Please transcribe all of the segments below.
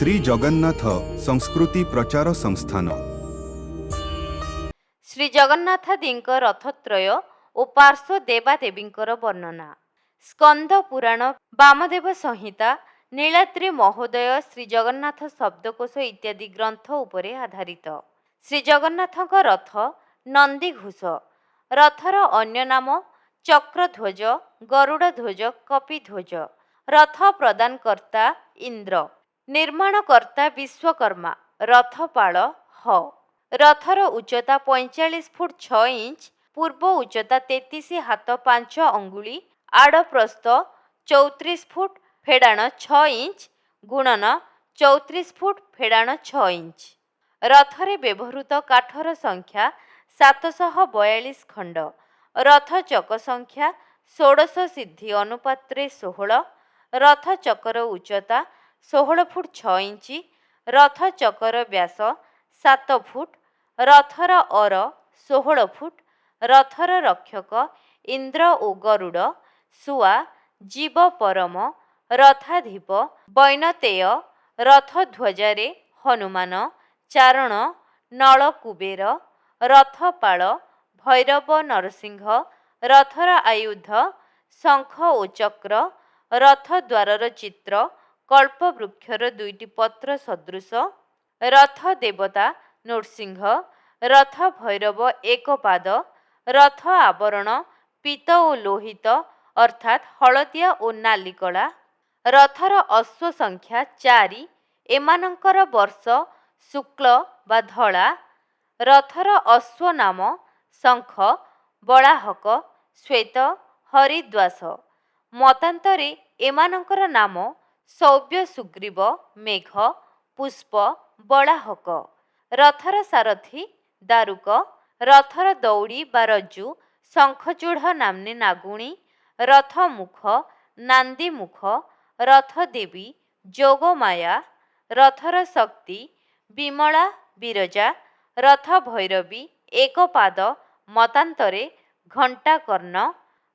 ଶ୍ରୀ ଜଗନ୍ନାଥ ସଂସ୍କୃତି ପ୍ରଚାର ସଂସ୍ଥାନ। ଶ୍ରୀ ଜଗନ୍ନାଥାଦିଙ୍କ ରଥତ୍ରୟ ଓ ପାର୍ଶ୍ୱ ଦେବାଦେବୀଙ୍କର ବର୍ଣ୍ଣନା। ସ୍କନ୍ଦ ପୁରାଣ, ବାମଦେବ ସଂହିତା, ନୀଳାଦ୍ରି ମହୋଦୟ, ଶ୍ରୀ ଜଗନ୍ନାଥ ଶବ୍ଦକୋଷ ଇତ୍ୟାଦି ଗ୍ରନ୍ଥ ଉପରେ ଆଧାରିତ। ଶ୍ରୀ ଜଗନ୍ନାଥଙ୍କ ରଥ ନନ୍ଦିଘୋଷ। ରଥର ଅନ୍ୟ ନାମ ଚକ୍ରଧ୍ୱଜ, ଗରୁଡ଼ଧ୍ୱଜ, କପିଧ୍ୱଜ। ରଥ ପ୍ରଦାନକର୍ତ୍ତା ଇନ୍ଦ୍ର। ନିର୍ମାଣକର୍ତ୍ତା ବିଶ୍ୱକର୍ମା। ରଥପାଳ ହ। ରଥର ଉଚ୍ଚତା 45 ଫୁଟ 6 ଇଞ୍ଚ, ପୂର୍ବ ଉଚ୍ଚତା 33 ହାତ 5 ଅଙ୍ଗୁଳି, ଆଡ଼ପ୍ରସ୍ଥ 34 ଫୁଟ ଫେଡ଼ାଣ 6 ଇଞ୍ଚ ଗୁଣନ 34 ଫୁଟ ଫେଡ଼ାଣ 6 ଇଞ୍ଚ। ରଥରେ ବ୍ୟବହୃତ କାଠର ସଂଖ୍ୟା 742 ଖଣ୍ଡ। ରଥ ଚକ ସଂଖ୍ୟା 16 ସିଦ୍ଧି ଅନୁପାତରେ 16। ରଥ ଚକର ଉଚ୍ଚତା 16 ଫୁଟ 6 ଇଞ୍ଚ। ରଥ ଚକର ବ୍ୟାସ 7 ଫୁଟ। ରଥର ଅର 16 ଫୁଟ। ରଥର ରକ୍ଷକ ଇନ୍ଦ୍ର ଓ ଗରୁଡ଼। ଶୁଆ ଜୀବ ପରମ। ରଥାଧିପ ବୈନତେୟ। ରଥଧ୍ୱଜାରେ ହନୁମାନ। ଚାରଣ ନଳକୁବେର। ରଥପାଳ ଭୈରବ ନରସିଂହ। ରଥର ଆୟୁଧ ଶଙ୍ଖ ଓ ଚକ୍ର। ରଥ ଦ୍ୱାରର ଚିତ୍ର କଳ୍ପବୃକ୍ଷର 2ଟି ପତ୍ର ସଦୃଶ। ରଥ ଦେବତା ନୃସିଂହ। ରଥ ଭୈରବ ଏକ ପାଦ। ରଥ ଆବରଣ ପୀତ ଓ ଲୋହିତ ଅର୍ଥାତ୍ ହଳଦିଆ ଓ ନାଲି କଳା। ରଥର ଅଶ୍ୱ ସଂଖ୍ୟା 4। ଏମାନଙ୍କର ବର୍ଷ ଶୁକ୍ଳ ବା ଧଳା। ରଥର ଅଶ୍ୱ ନାମ ଶଙ୍ଖ, ବଳାହକ, ଶ୍ୱେତ, ହରିଦ୍ୱାସ। ମତାନ୍ତରେ ଏମାନଙ୍କର ନାମ ସୌବ୍ୟ, ସୁଗ୍ରୀବ, ମେଘ, ପୁଷ୍ପ, ବଳାହକ। ରଥର ସାରଥୀ ଦାରୁକ। ରଥର ଦଉଡ଼ି ବା ରଜ୍ଜୁ ଶଙ୍ଖଚୂଡ଼ ନାମ୍ନୀ ନାଗୁଣୀ। ରଥ ମୁଖ ନାନ୍ଦିମୁଖ। ରଥ ଦେବୀ ଯୋଗମାୟା। ରଥର ଶକ୍ତି ବିମଳା ବିରଜା। ରଥ ଭୈରବୀ ଏକ ପାଦ ମତାନ୍ତରେ ଘଣ୍ଟାକର୍ଣ୍ଣ।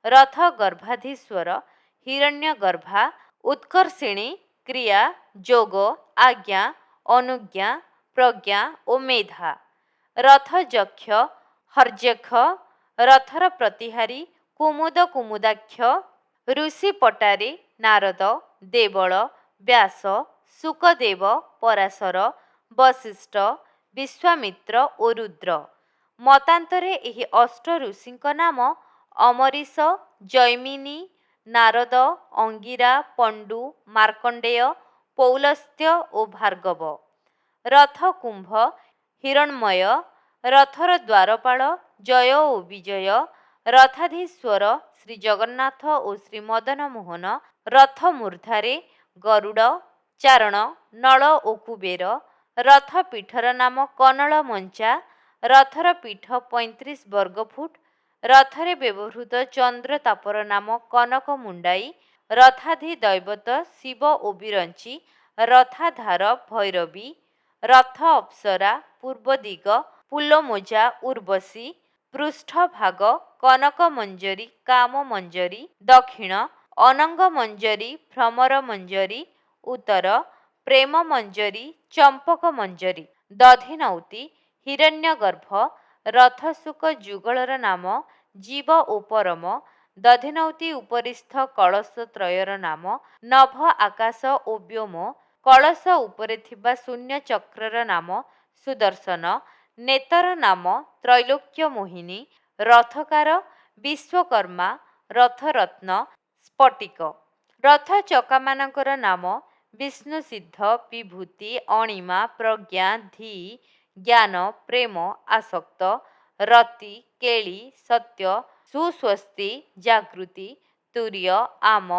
ରଥ ଗର୍ଭାଧୀଶ୍ୱର ହିରଣ୍ୟଗର୍ଭା। ଉତ୍କର୍ଷିଣୀ କ୍ରିୟା ଯୋଗ ଆଜ୍ଞା ଅନୁଜ୍ଞା ପ୍ରଜ୍ଞା ଓ ମେଧା। ରଥ ଯକ୍ଷ ହର୍ଯକ୍ଷ। ରଥର ପ୍ରତିହାରୀ କୁମୁଦ କୁମୁଦାକ୍ଷ। ଋଷି ପଟାରେ ନାରଦ, ଦେବଳ, ବ୍ୟାସ, ଶୁକଦେବ, ପରାଶର, ବଶିଷ୍ଠ, ବିଶ୍ୱାମିତ୍ର ଓ ରୁଦ୍ର। ମତାନ୍ତରେ ଏହି ଅଷ୍ଟ ଋଷିଙ୍କ ନାମ ଅମରୀଶ, ଜୈମିନୀ, ନାରଦ, ଅଙ୍ଗିରା, ପଣ୍ଡୁ, ମାର୍କଣ୍ଡେୟ, ପୌଲସ୍ତ୍ୟ ଓ ଭାର୍ଗବ। ରଥ କୁମ୍ଭ ହିରଣ୍ମୟ। ରଥର ଦ୍ୱାରପାଳ ଜୟ ଓ ବିଜୟ। ରଥାଧୀଶ୍ୱର ଶ୍ରୀ ଜଗନ୍ନାଥ ଓ ଶ୍ରୀ ମଦନମୋହନ। ରଥ ମୂର୍ଦ୍ଧାରେ ଗରୁଡ଼, ଚାରଣ, ନଳ ଓ କୁବେର। ରଥ ପୀଠର ନାମ କନଳମଞ୍ଚା। ରଥର ପୀଠ 35 ବର୍ଗଫୁଟ। ରଥରେ ବ୍ୟବହୃତ ଚନ୍ଦ୍ରତାପର ନାମ କନକ ମୁଣ୍ଡାଇ। ରଥାଧିଦୈବତ ଶିବ ଓ ବିରଞ୍ଚି। ରଥାଧାର ଭୈରବୀ। ରଥ ଅପ୍ସରା ପୂର୍ବଦିଗ ପୁଲମୋଜା ଉର୍ବଶୀ। ପୃଷ୍ଠଭାଗ କନକମଞ୍ଜରୀ କାମମଞ୍ଜରୀ। ଦକ୍ଷିଣ ଅନଙ୍ଗମଞ୍ଜରୀ ଭ୍ରମରମଞ୍ଜରୀ। ଉତ୍ତର ପ୍ରେମମଞ୍ଜରୀ ଚମ୍ପକମଞ୍ଜରୀ। ଦଧିନଉତି ହିରଣ୍ୟଗର୍ଭ। ରଥସୁକ ଯୁଗଳର ନାମ ଜୀବ ଓ ପରମ। ଦଧିନଉତି ଉପରିସ୍ଥ କଳସ ତ୍ରୟର ନାମ ନଭ, ଆକାଶ ଓ ବ୍ୟୋମ। କଳସ ଉପରେ ଥିବା ଶୂନ୍ୟ ଚକ୍ରର ନାମ ସୁଦର୍ଶନ। ନେତର ନାମ ତ୍ରୈଲୋକ୍ୟମୋହିନୀ। ରଥକାର ବିଶ୍ୱକର୍ମା। ରଥରତ୍ନ ସ୍ଫଟିକ। ରଥ ଚକାମାନଙ୍କର ନାମ ବିଷ୍ଣୁସିଦ୍ଧ, ବିଭୂତି, ଅଣିମା, ପ୍ରଜ୍ଞା, ଧୀ, ଜ୍ଞାନ, ପ୍ରେମ, ଆସକ୍ତ, ରତି, କେଳି, ସତ୍ୟ, ସୁସ୍ୱସ୍ତି, ଜାଗୃତି, ତୁର୍ୟ, ଆମ,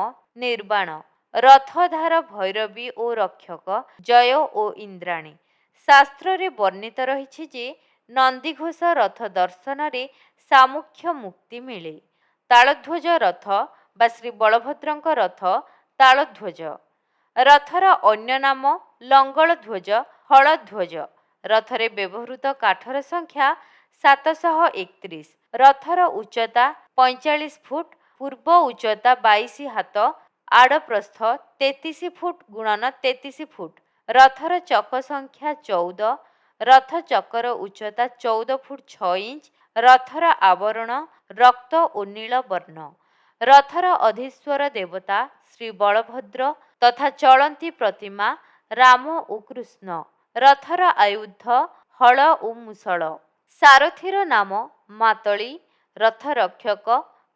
ନିର୍ବାଣ। ରଥଧାର ଭୈରବୀ ଓ ରକ୍ଷକ ଜୟ ଓ ଇନ୍ଦ୍ରାଣୀ। ଶାସ୍ତ୍ରରେ ବର୍ଣ୍ଣିତ ରହିଛି ଯେ ନନ୍ଦିଘୋଷ ରଥ ଦର୍ଶନରେ ସାମୁଖ୍ୟ ମୁକ୍ତି ମିଳେ। ତାଳଧ୍ୱଜ ରଥ ବା ଶ୍ରୀ ବଳଭଦ୍ରଙ୍କ ରଥ ତାଳଧ୍ୱଜ। ରଥର ଅନ୍ୟ ନାମ ଲଙ୍ଗଳଧ୍ୱଜ, ହଳଧ୍ୱଜ। ରଥରେ ବ୍ୟବହୃତ କାଠର ସଂଖ୍ୟା 731। ରଥର ଉଚ୍ଚତା 45 ଫୁଟ। ପୂର୍ବ ଉଚ୍ଚତା 22 ହାତ। ଆଡ଼ପ୍ରସ୍ଥ 33 ଫୁଟ ଗୁଣନ 33 ଫୁଟ। ରଥର ଚକ ସଂଖ୍ୟା 14, ରଥ ଚକର ଉଚ୍ଚତା 14 ଫୁଟ 6 ଇଞ୍ଚ, ରଥର ଆବରଣ ରକ୍ତ ଓ ନୀଳ ବର୍ଣ୍ଣ। ରଥର ଅଧୀଶ୍ୱର ଦେବତା ଶ୍ରୀ ବଳଭଦ୍ର ତଥା ଚଳନ୍ତି ପ୍ରତିମା ରାମ ଓ କୃଷ୍ଣ। ରଥର ଆୟୁଧ ହଳ ଓ ମୁଷଳ। ସାରଥୀର ନାମ ମାତଳି, ରଥ ରକ୍ଷକ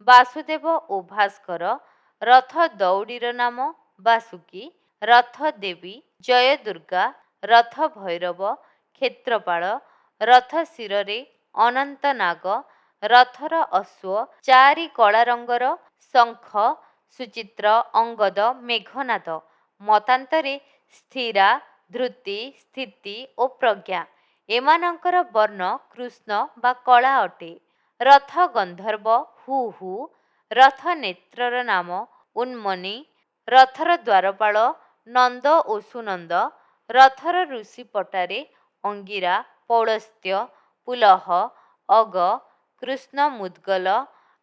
ବାସୁଦେବ ଓ ଭାସ୍କର। ରଥ ଦଉଡ଼ିର ନାମ ବାସୁକୀ, ରଥ ଦେବୀ ଜୟଦୁର୍ଗା, ରଥ ଭୈରବ କ୍ଷେତ୍ରପାଳ, ରଥ ଶିରରେ ଅନନ୍ତ ନାଗ। ରଥର ଅଶ୍ୱ 4 କଳା ରଙ୍ଗର, ଶଙ୍ଖ ସୁଚିତ୍ର ଅଙ୍ଗଦ ମେଘନାଦ। ମତାନ୍ତରେ ସ୍ଥିରା, ଧୃତି, ସ୍ଥିତି ଓ ପ୍ରଜ୍ଞା। ଏମାନଙ୍କର ବର୍ଣ୍ଣ କୃଷ୍ଣ ବା କଳା ଅଟେ। ରଥ ଗନ୍ଧର୍ବ ହୁ ହୁ, ରଥ ନେତ୍ରର ନାମ ଉନ୍ମନୀ, ରଥର ଦ୍ୱାରପାଳ ନନ୍ଦ ଓ ସୁନନ୍ଦ। ରଥର ଋଷି ପଟାରେ ଅଙ୍ଗିରା, ପୌଳସ୍ତ୍ୟ, ପୁଲହ, ଅଗ, କୃଷ୍ଣ ମୁଦ୍ଗଲ,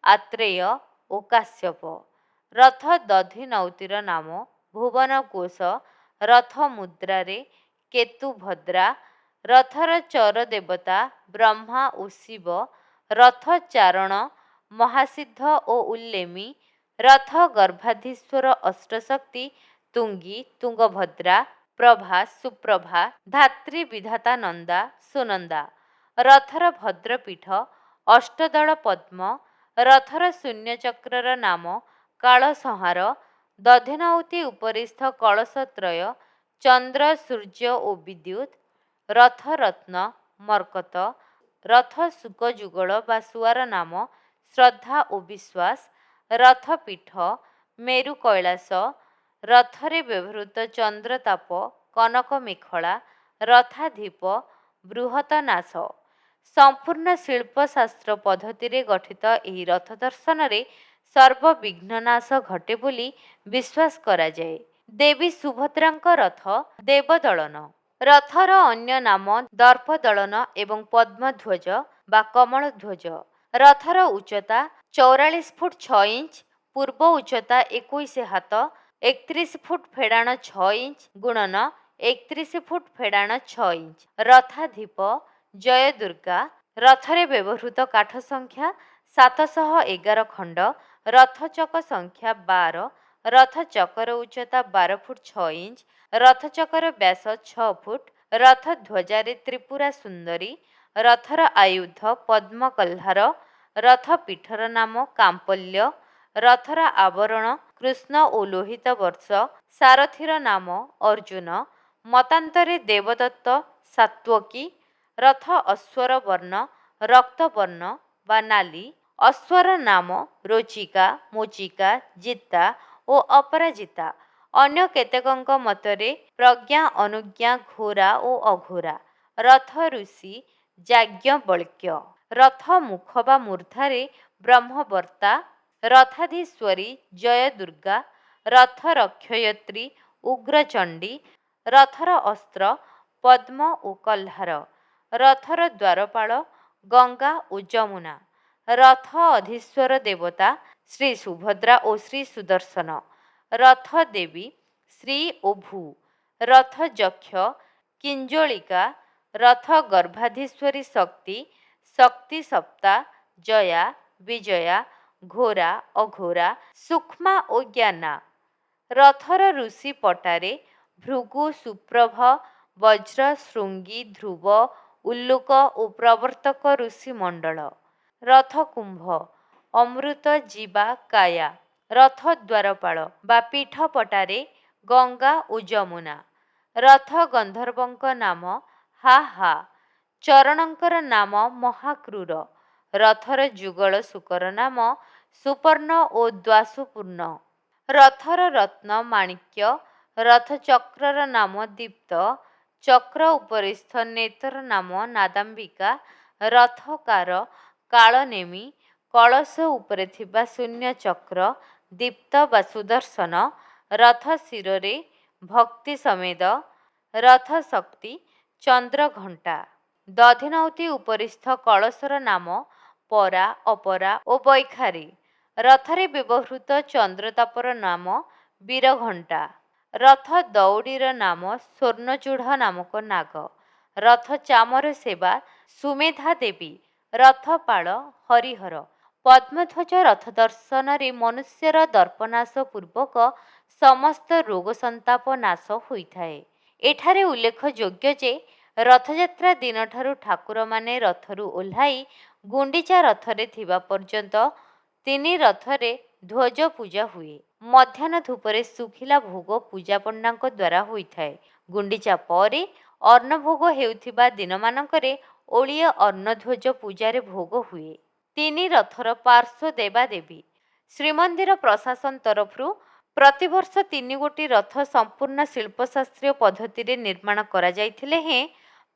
ଆତ୍ରେୟ ଓ କାଶ୍ୟପ। ରଥ ଦଧିନଉତିର ନାମ ଭୁବନ କୋଶ, ରଥ ମୁଦ୍ରାରେ କେତୁଭଦ୍ରା। ରଥର ଚର ଦେବତା ବ୍ରହ୍ମା ଓ ଶିବ। ରଥ ଚାରଣ ମହାସିଦ୍ଧ ଓ ଉଲ୍ଲେମୀ। ରଥ ଗର୍ଭାଧୀଶ୍ୱର ଅଷ୍ଟଶକ୍ତି ତୁଙ୍ଗୀ, ତୁଙ୍ଗଭଦ୍ରା, ପ୍ରଭା, ସୁପ୍ରଭା, ଧାତ୍ରୀ, ବିଧାତା, ନନ୍ଦା, ସୁନନ୍ଦା। ରଥର ଭଦ୍ରପୀଠ ଅଷ୍ଟଦଳ ପଦ୍ମ। ରଥର ଶୂନ୍ୟଚକ୍ରର ନାମ କାଳସଂହାର। ଦଧିନଉତି ଉପରିସ୍ଥ କଳସତ୍ରୟ ଚନ୍ଦ୍ର, ସୂର୍ଯ୍ୟ ଓ ବିଦ୍ୟୁତ୍। ରଥ ରତ୍ନ ମର୍କତ। ରଥ ଶୁକ ଯୁଗଳ ବା ଶୁଆର ନାମ ଶ୍ରଦ୍ଧା ଓ ବିଶ୍ୱାସ। ରଥ ପୀଠ ମେରୁ କୈଳାସ। ରଥରେ ବ୍ୟବହୃତ ଚନ୍ଦ୍ରତାପ କନକ ମେଖଳା। ରଥାଧୀପ ବୃହତ ନାଶ। ସମ୍ପୂର୍ଣ୍ଣ ଶିଳ୍ପଶାସ୍ତ୍ର ପଦ୍ଧତିରେ ଗଠିତ ଏହି ରଥ ଦର୍ଶନରେ ସର୍ବବିଘ୍ନନାଶ ଘଟେ ବୋଲି ବିଶ୍ୱାସ କରାଯାଏ। ଦେବୀ ସୁଭଦ୍ରାଙ୍କ ରଥ ଦେବଦଳନ। ରଥର ଅନ୍ୟ ନାମ ଦର୍ପଦଳନ ଏବଂ ପଦ୍ମଧ୍ୱଜ ବା କମଳଧ୍ୱଜ। ରଥର ଉଚ୍ଚତା 44 ଫୁଟ 6 ଇଞ୍ଚ, ପୂର୍ବ ଉଚ୍ଚତା 21 ହାତ, 31 ଫୁଟ ଫେଡ଼ାଣ 6 ଇଞ୍ଚ ଗୁଣନ 31 ଫୁଟ ଫେଡ଼ାଣ 6 ଇଞ୍ଚ। ରଥାଧୀପ ଜୟଦୁର୍ଗା। ରଥରେ ବ୍ୟବହୃତ କାଠ ସଂଖ୍ୟା 711 ଖଣ୍ଡ। ରଥ ଚକ ସଂଖ୍ୟା 12। ରଥ ଚକର ଉଚ୍ଚତା 12 ଫୁଟ 6 ଇଞ୍ଚ। ରଥ ଚକର ବ୍ୟାସ 6 ଫୁଟ। ରଥ ଧ୍ୱଜାରେ ତ୍ରିପୁରା ସୁନ୍ଦରୀ। ରଥର ଆୟୁଧ ପଦ୍ମ କହ୍ଲାର। ରଥ ପୀଠର ନାମ କାମ୍ପଲ୍ୟ। ରଥର ଆବରଣ କୃଷ୍ଣ ଓ ଲୋହିତ ବର୍ଷ। ସାରଥୀର ନାମ ଅର୍ଜୁନ। ମତାନ୍ତରେ ଦେବଦତ୍ତ ସାତ୍ୱକୀ। ରଥ ଅଶ୍ୱର ବର୍ଣ୍ଣ ରକ୍ତବର୍ଣ୍ଣ ବା ନାଲି। ଅଶ୍ୱର ନାମ ରୋଚିକା, ମୋଚିକା, ଜିତା ଓ ଅପରାଜିତା। ଅନ୍ୟ କେତେକଙ୍କ ମତରେ ପ୍ରଜ୍ଞା, ଅନୁଜ୍ଞା, ଘୋରା ଓ ଅଘୋରା। ରଥ ଋଷି ଯାଜ୍ଞବଲ୍କ୍ୟ। ରଥ ମୁଖ ବା ମୂର୍ଦ୍ଧାରେ ବ୍ରହ୍ମବର୍ତ୍ତା। ରଥାଧୀଶ୍ୱରୀ ଜୟଦୁର୍ଗା। ରଥ ରକ୍ଷୟତ୍ରୀ ଉଗ୍ରଚଣ୍ଡୀ। ରଥର ଅସ୍ତ୍ର ପଦ୍ମ ଓ କହ୍ଲାର। ରଥର ଦ୍ୱାରପାଳ ଗଙ୍ଗା ଓ ଯମୁନା। ରଥ ଅଧୀଶ୍ୱର ଦେବତା ଶ୍ରୀ ସୁଭଦ୍ରା ଓ ଶ୍ରୀ ସୁଦର୍ଶନ। ରଥ ଦେବୀ ଶ୍ରୀ ଓ ଭୂ। ରଥ ଯକ୍ଷ କିଞ୍ଜଳିକା। ରଥ ଗର୍ଭାଧୀଶ୍ୱରୀ ଶକ୍ତି। ଶକ୍ତି ସପ୍ତା ଜୟା, ବିଜୟା, ଘୋରା, ଅଘୋରା, ସୂକ୍ଷ୍ମା ଓ ଜ୍ଞାନା। ରଥର ଋଷି ପଟାରେ ଭୃଗୁ, ସୁପ୍ରଭ, ବଜ୍ର, ଶୃଙ୍ଗୀ, ଧ୍ରୁବ, ଉଲ୍ଲୁକ ଓ ପ୍ରବର୍ତ୍ତକ ଋଷିମଣ୍ଡଳ। ରଥ କୁମ୍ଭ ଅମୃତ ଜୀବା କାୟା। ରଥ ଦ୍ୱାରପାଳ ବା ପୀଠ ପଟାରେ ଗଙ୍ଗା ଓ ଯମୁନା। ରଥ ଗନ୍ଧର୍ବଙ୍କ ନାମ ହା ହା। ଚରଣଙ୍କର ନାମ ମହାକ୍ରୂର। ରଥର ଯୁଗଳ ଶୁକର ନାମ ସୁପର୍ଣ୍ଣ ଓ ଦ୍ୱାସୁପୂର୍ଣ୍ଣ। ରଥର ରତ୍ନ ମାଣିକ୍ୟ। ରଥ ଚକ୍ରର ନାମ ଦୀପ୍ତ। ଚକ୍ର ଉପରିସ୍ଥ ନେତର ନାମ ନାଦାମ୍ବିକା। ରଥକାର କାଳନେମି। କଳସ ଉପରେ ଥିବା ଶୂନ୍ୟ ଚକ୍ର ଦୀପ୍ତ ବା ସୁଦର୍ଶନ। ରଥ ଶିରରେ ଭକ୍ତି ସମେତ। ରଥ ଶକ୍ତି ଚନ୍ଦ୍ରଘଣ୍ଟା। ଦଧିନଉତି ଉପରିସ୍ଥ କଳସର ନାମ ପରା, ଅପରା ଓ ବୈଖାରୀ। ରଥରେ ବ୍ୟବହୃତ ଚନ୍ଦ୍ରତାପର ନାମ ବୀରଘଣ୍ଟା। ରଥ ଦଉଡ଼ିର ନାମ ସ୍ୱର୍ଣ୍ଣଚୂଡ଼ ନାମକ ନାଗ। ରଥ ଚାମର ସେବା ସୁମେଧା ଦେବୀ। ରଥପାଳ ହରିହର। ପଦ୍ମଧ୍ୱଜ ରଥ ଦର୍ଶନରେ ମନୁଷ୍ୟର ଦର୍ପନାଶ ପୂର୍ବକ ସମସ୍ତ ରୋଗ ସନ୍ତାପ ନାଶ ହୋଇଥାଏ। ଏଠାରେ ଉଲ୍ଲେଖଯୋଗ୍ୟ ଯେ ରଥଯାତ୍ରା ଦିନଠାରୁ ଠାକୁରମାନେ ରଥରୁ ଓହ୍ଲାଇ ଗୁଣ୍ଡିଚା ରଥରେ ଥିବା ପର୍ଯ୍ୟନ୍ତ ତିନି ରଥରେ ଧ୍ୱଜ ପୂଜା ହୁଏ। ମଧ୍ୟାହ୍ନ ଧୂପରେ ଶୁଖିଲା ଭୋଗ ପୂଜା ପଣ୍ଡାଙ୍କ ଦ୍ୱାରା ହୋଇଥାଏ। ଗୁଣ୍ଡିଚା ପରେ ଅନ୍ନଭୋଗ ହେଉଥିବା ଦିନମାନଙ୍କରେ ଓଳିଏ ଅନ୍ନଧ୍ୱଜ ପୂଜାରେ ଭୋଗ ହୁଏ। ତିନି ରଥର ପାର୍ଶ୍ୱ ଦେବାଦେବୀ। ଶ୍ରୀମନ୍ଦିର ପ୍ରଶାସନ ତରଫରୁ ପ୍ରତିବର୍ଷ 3 ଗୋଟି ରଥ ସମ୍ପୂର୍ଣ୍ଣ ଶିଳ୍ପଶାସ୍ତ୍ରୀୟ ପଦ୍ଧତିରେ ନିର୍ମାଣ କରାଯାଇଥିଲେ ହେଁ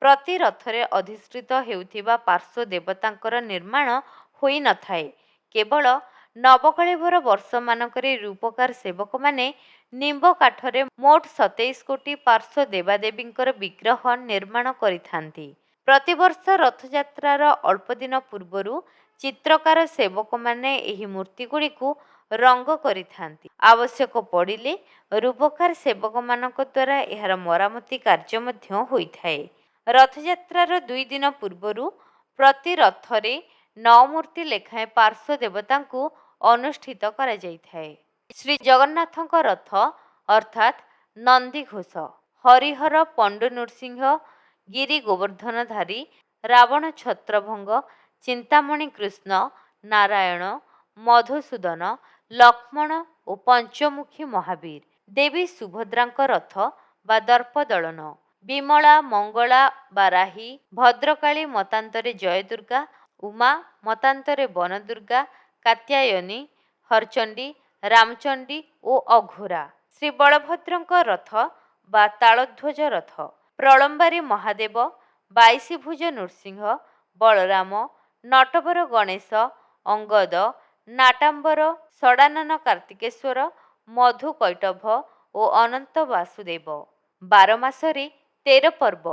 ପ୍ରତି ରଥରେ ଅଧିଷ୍ଠିତ ହେଉଥିବା ପାର୍ଶ୍ୱ ଦେବତାଙ୍କର ନିର୍ମାଣ ହୋଇନଥାଏ। କେବଳ ନବକଳେବର ବର୍ଷମାନଙ୍କରେ ରୂପକାର ସେବକମାନେ ନିମ୍ବ କାଠରେ ମୋଟ 27 କୋଟି ପାର୍ଶ୍ୱ ଦେବାଦେବୀଙ୍କର ବିଗ୍ରହ ନିର୍ମାଣ କରିଥାନ୍ତି। ପ୍ରତିବର୍ଷ ରଥଯାତ୍ରାର ଅଳ୍ପ ଦିନ ପୂର୍ବରୁ ଚିତ୍ରକାର ସେବକମାନେ ଏହି ମୂର୍ତ୍ତିଗୁଡ଼ିକୁ ରଙ୍ଗ କରିଥାନ୍ତି। ଆବଶ୍ୟକ ପଡ଼ିଲେ ରୂପକାର ସେବକମାନଙ୍କ ଦ୍ୱାରା ଏହାର ମରାମତି କାର୍ଯ୍ୟ ମଧ୍ୟ ହୋଇଥାଏ। ରଥଯାତ୍ରାର 2 ଦିନ ପୂର୍ବରୁ ପ୍ରତି ରଥରେ 9 ମୂର୍ତ୍ତି ଲେଖାଏଁ ପାର୍ଶ୍ୱ ଦେବତାଙ୍କୁ ଅନୁଷ୍ଠିତ କରାଯାଇଥାଏ। ଶ୍ରୀ ଜଗନ୍ନାଥଙ୍କ ରଥ ଅର୍ଥାତ୍ ନନ୍ଦିଘୋଷ, ହରିହର, ପଣ୍ଡୁ ନୃସିଂହ, ଗିରି ଗୋବର୍ଦ୍ଧନଧାରୀ, ରାବଣ ଛତ୍ରଭଙ୍ଗ, ଚିନ୍ତାମଣି କୃଷ୍ଣ, ନାରାୟଣ, ମଧୁସୂଦନ, ଲକ୍ଷ୍ମଣ ଓ ପଞ୍ଚମୁଖୀ ମହାବୀର। ଦେବୀ ସୁଭଦ୍ରାଙ୍କ ରଥ ବା ଦର୍ପଦଳନ। ବିମଳା, ମଙ୍ଗଳା, ବାରାହୀ, ଭଦ୍ରକାଳୀ ମତାନ୍ତରେ ଜୟଦୁର୍ଗା, ଉମା ମତାନ୍ତରେ ବନଦୁର୍ଗା, କାତ୍ୟାୟନୀ, ହରଚଣ୍ଡୀ, ରାମଚଣ୍ଡୀ ଓ ଅଘୋରା। ଶ୍ରୀ ବଳଭଦ୍ରଙ୍କ ରଥ ବା ତାଳଧ୍ୱଜ ରଥ। ପ୍ରଳମ୍ବାରୀ ମହାଦେବ, 22 ଭୁଜ ନୃସିଂହ, ବଳରାମ, ନଟବର ଗଣେଶ, ଅଙ୍ଗଦ, ନାଟାମ୍ବର, ଷଡ଼ାନନ କାର୍ତ୍ତିକେଶ୍ୱର, ମଧୁକୈଟଭ ଓ ଅନନ୍ତ ବାସୁଦେବ। 12 ମାସରେ 13 ପର୍ବ।